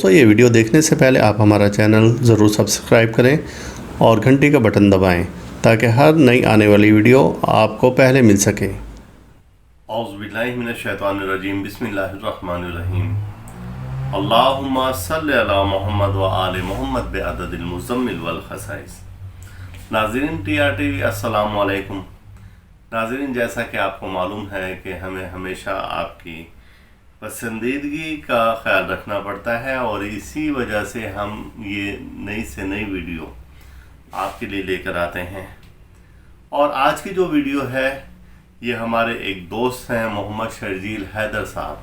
दोस्तों ये वीडियो देखने से पहले आप हमारा चैनल ज़रूर सब्सक्राइब करें और घंटी का बटन दबाएं ताकि हर नई आने वाली वीडियो आपको पहले मिल सके। औज़ुबिल्लाहि मिनश्शैतानिर्रजीम बिस्मिल्लाहिर्रहमानिर्रहीम अल्लाहुम्मा सल्लि अला मोहम्मद व आले मोहम्मद बिअददिल मुज़म्मिल वल खसाइस। नाज़रीन TRTV अस्सलामु अलैकुम। नाज़रीन, जैसा कि आपको मालूम है कि हमें हमेशा आपकी पसंदीदगी का ख्याल रखना पड़ता है और इसी वजह से हम ये नई से नई वीडियो आपके लिए लेकर आते हैं। और आज की जो वीडियो है ये हमारे एक दोस्त हैं मोहम्मद शर्जील हैदर साहब,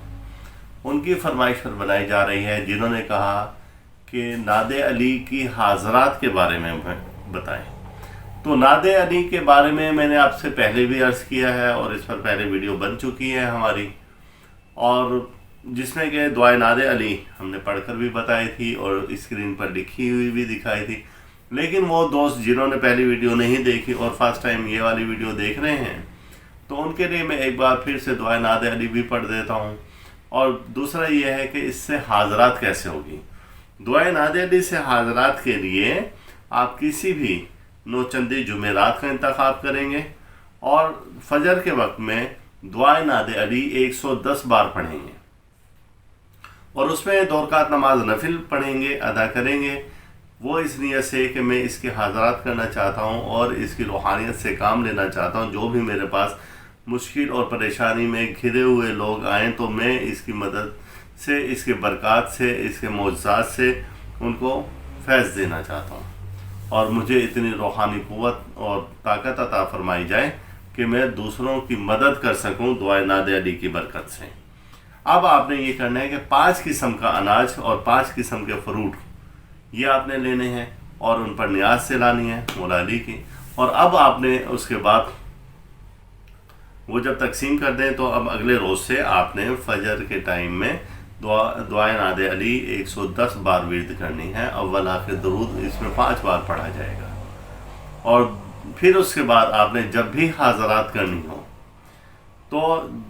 उनकी फरमाइश पर बनाई जा रही है, जिन्होंने कहा कि नादे अली की हाज़रात के बारे में बताएं। तो नादे अली के बारे में मैंने आपसे पहले भी अर्ज़ किया है और इस पर पहले वीडियो बन चुकी है हमारी, और जिसमें कि दुआए नादे अली हमने पढ़कर भी बताई थी और स्क्रीन पर लिखी हुई भी दिखाई थी। लेकिन वो दोस्त जिन्होंने पहली वीडियो नहीं देखी और फर्स्ट टाइम ये वाली वीडियो देख रहे हैं, तो उनके लिए मैं एक बार फिर से दुआए नादे अली भी पढ़ देता हूँ। और दूसरा ये है कि इससे हाज़रात कैसे होगी। दुआए नादे अली से हाज़रात के लिए आप किसी भी नौचंदी जुमेरात का इंतखाब करेंगे और फजर के वक्त में दुआए नादे अली 110 बार पढ़ेंगे और उसमें 2 रकात नमाज नफिल पढ़ेंगे, अदा करेंगे। वो इस नियत से कि मैं इसकी हाज़रात करना चाहता हूँ और इसकी रूहानियत से काम लेना चाहता हूँ। जो भी मेरे पास मुश्किल और परेशानी में घिरे हुए लोग आएँ तो मैं इसकी मदद से, इसके बरक़ात से, इसके मौजज़ात से उनको फैज़ देना चाहता हूँ और मुझे इतनी रूहानी क़ुव्वत और ताकत अता फरमाई जाए कि मैं दूसरों की मदद कर सकूं दुआए नादे अली की बरकत से। अब आपने ये करना है कि 5 किस्म का अनाज और 5 किस्म के फ्रूट ये आपने लेने हैं और उन पर नियाज से लानी है मौला अली की। और अब आपने उसके बाद वो जब तकसीम कर दें तो अब अगले रोज़ से आपने फजर के टाइम में दुआए नादे अली 110 बार विर्द करनी है। अव्वल आखिर दरूद इसमें 5 बार पढ़ा जाएगा। और फिर उसके बाद आपने जब भी हाज़रात करनी हो तो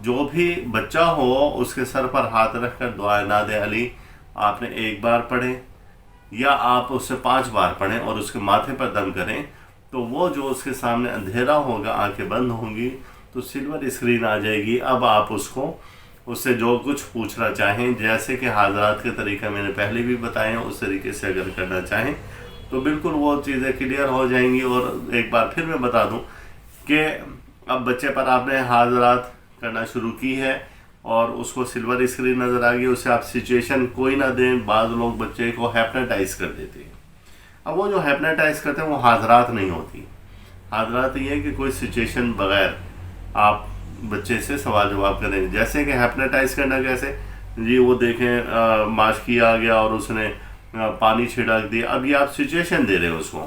जो भी बच्चा हो उसके सर पर हाथ रखकर दुआए नादे अली आपने 1 बार पढ़ें या आप उससे 5 बार पढ़ें और उसके माथे पर दम करें। तो वो जो उसके सामने अंधेरा होगा, आंखें बंद होंगी, तो सिल्वर स्क्रीन आ जाएगी। अब आप उससे जो कुछ पूछना चाहें, जैसे कि हाज़रात के तरीका मैंने पहले भी बताए हैं, उस तरीके से अगर करना चाहें तो बिल्कुल वो चीज़ें क्लियर हो जाएंगी। और एक बार फिर मैं बता दूं कि अब बच्चे पर आपने हाज़रात करना शुरू की है और उसको सिल्वर स्क्रीन नज़र आ गई, उससे आप सिचुएशन कोई ना दें। बाज़ लोग बच्चे को हैप्नोटाइज़ कर देते हैं। अब वो जो हैप्नोटाइज़ करते हैं वो हाज़रात नहीं होती। हाज़रात ये है कि कोई सिचुएशन बग़ैर आप बच्चे से सवाल जवाब करें। जैसे कि हैप्नोटाइज़ करना कैसे जी, वो देखें माशकी आ गया और उसने पानी छिड़क दिया, अब ये आप सिचुएशन दे रहे हो उसको,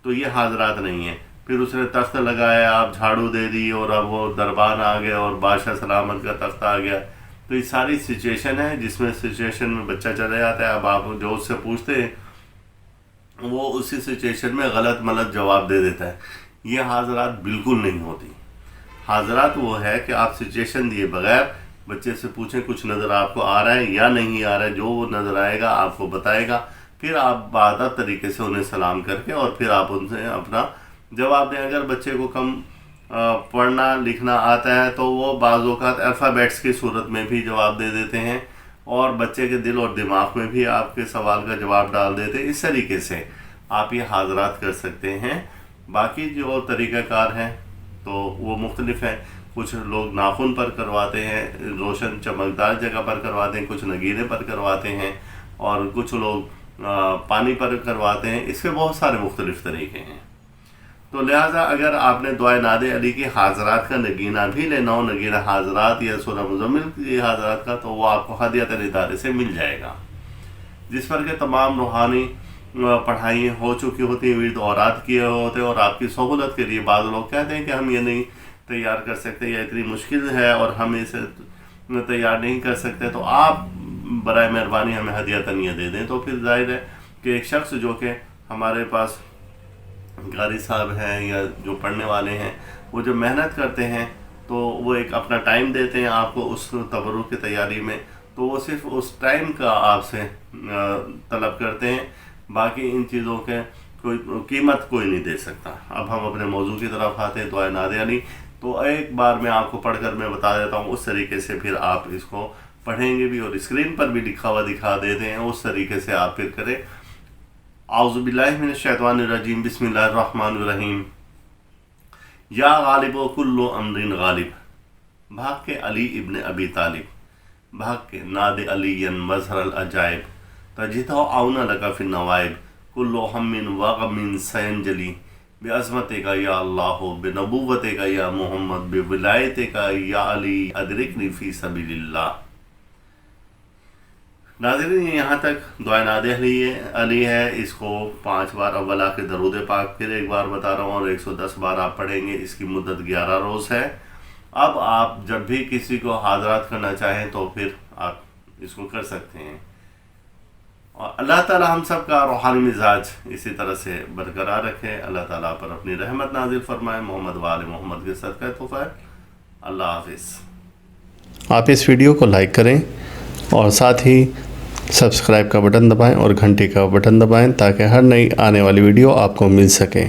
तो ये हाज़रात नहीं है। फिर उसने तख्त लगाया, आप झाड़ू दे दी और अब वो दरबान आ गया और बादशाह सलामत का तख्त आ गया। तो ये सारी सिचुएशन है जिसमें सिचुएशन में बच्चा चला जाता है। अब आप जो उससे पूछते हैं वो उसी सिचुएशन में गलत मलत जवाब दे देता है। ये हाज़रात बिल्कुल नहीं होती। हाज़रात वो है कि आप सिचुएशन दिए बगैर बच्चे से पूछें कुछ नज़र आपको आ रहा है या नहीं आ रहा है, जो वो नज़र आएगा आपको बताएगा। फिर आप बादत तरीके से उन्हें सलाम करके और फिर आप उनसे अपना जवाब दें। अगर बच्चे को कम पढ़ना लिखना आता है तो वो बाज़ औक़ात अल्फ़ाबेट्स की सूरत में भी जवाब दे देते हैं और बच्चे के दिल और दिमाग में भी आपके सवाल का जवाब डाल देते हैं। इस तरीके से आप ये हाज़रात कर सकते हैं। बाकी जो तरीक़ाकार हैं तो वो मुख्तलिफ हैं। कुछ लोग नाखून पर करवाते हैं, रोशन चमकदार जगह पर करवाते हैं, कुछ नगीने पर करवाते हैं और कुछ लोग पानी पर करवाते हैं। इसके बहुत सारे मुख्तलिफ तरीके हैं। तो लिहाजा अगर आपने दुआए नादे अली की हाज़रात का नगीना भी लेना हो, नगीना हाज़रात या सूरह मुज़म्मिल की हाज़रात का, तो वो आपको हदियतन इदारे से मिल जाएगा, जिस पर के तमाम रूहानी पढ़ाई हो चुकी होती हैं, विर्द औरात किए होते हैं। और आपकी सहूलत के लिए बाज़ लोग कहते हैं कि हम ये नहीं तैयार कर सकते या इतनी मुश्किल है और हम इसे तैयार नहीं कर सकते, तो आप बराए मेहरबानी हमें हदियतन ये दे दें। तो फिर जाहिर है कि एक शख्स जो कि हमारे पास कारी साहब हैं या जो पढ़ने वाले हैं, वो जो मेहनत करते हैं तो वो एक अपना टाइम देते हैं आपको उस तबरुक की तैयारी में, تو وہ صرف اس ٹائم کا آپ سے طلب کرتے ہیں، باقی ان چیزوں کے کوئی قیمت کوئی نہیں دے سکتا۔ اب ہم اپنے موضوع کی طرف آتے ہیں، دعائے نادے علی۔ تو ایک بار میں آپ کو پڑھ کر میں بتا دیتا ہوں، اس طریقے سے پھر آپ اس کو پڑھیں گے بھی، اور اسکرین پر بھی لکھا ہوا دکھا دیتے ہیں، اس طریقے سے آپ پھر کریں۔ اعوذ باللہ من الشیطان الرجیم، بسم اللہ الرحمن الرحیم۔ یا غالب و کل امر غالب، بھاگ کے علی ابن ابی طالب، بھاگ کے ناد علی مظہر العجائب، تجدہ عون لک فی النوائب، کل ہم و غم سینجلی، بعظمتک یا اللہ، بنبوتک یا محمد، بولایتک یا علی، ادرکنی فی سبیل اللہ۔ ناظرین، یہاں تک دعائے ناد علی ہے، اس کو 5 بار اول آخر درود پاک پھر ایک بار بتا رہا ہوں، اور 110 بار آپ پڑھیں گے۔ اس کی مدت 11 روز ہے۔ اب آپ جب بھی کسی کو حاضرات کرنا چاہیں تو پھر آپ اس کو کر سکتے ہیں، اور اللہ تعالی ہم سب کا روحانی مزاج اسی طرح سے برقرار رکھے، اللہ تعالیٰ پر اپنی رحمت نازل فرمائے، محمد و آل محمد کے صدقہ توفیق۔ اللہ حافظ۔ آپ اس ویڈیو کو لائک کریں اور ساتھ ہی سبسکرائب کا بٹن دبائیں اور گھنٹی کا بٹن دبائیں تاکہ ہر نئی آنے والی ویڈیو آپ کو مل سکے۔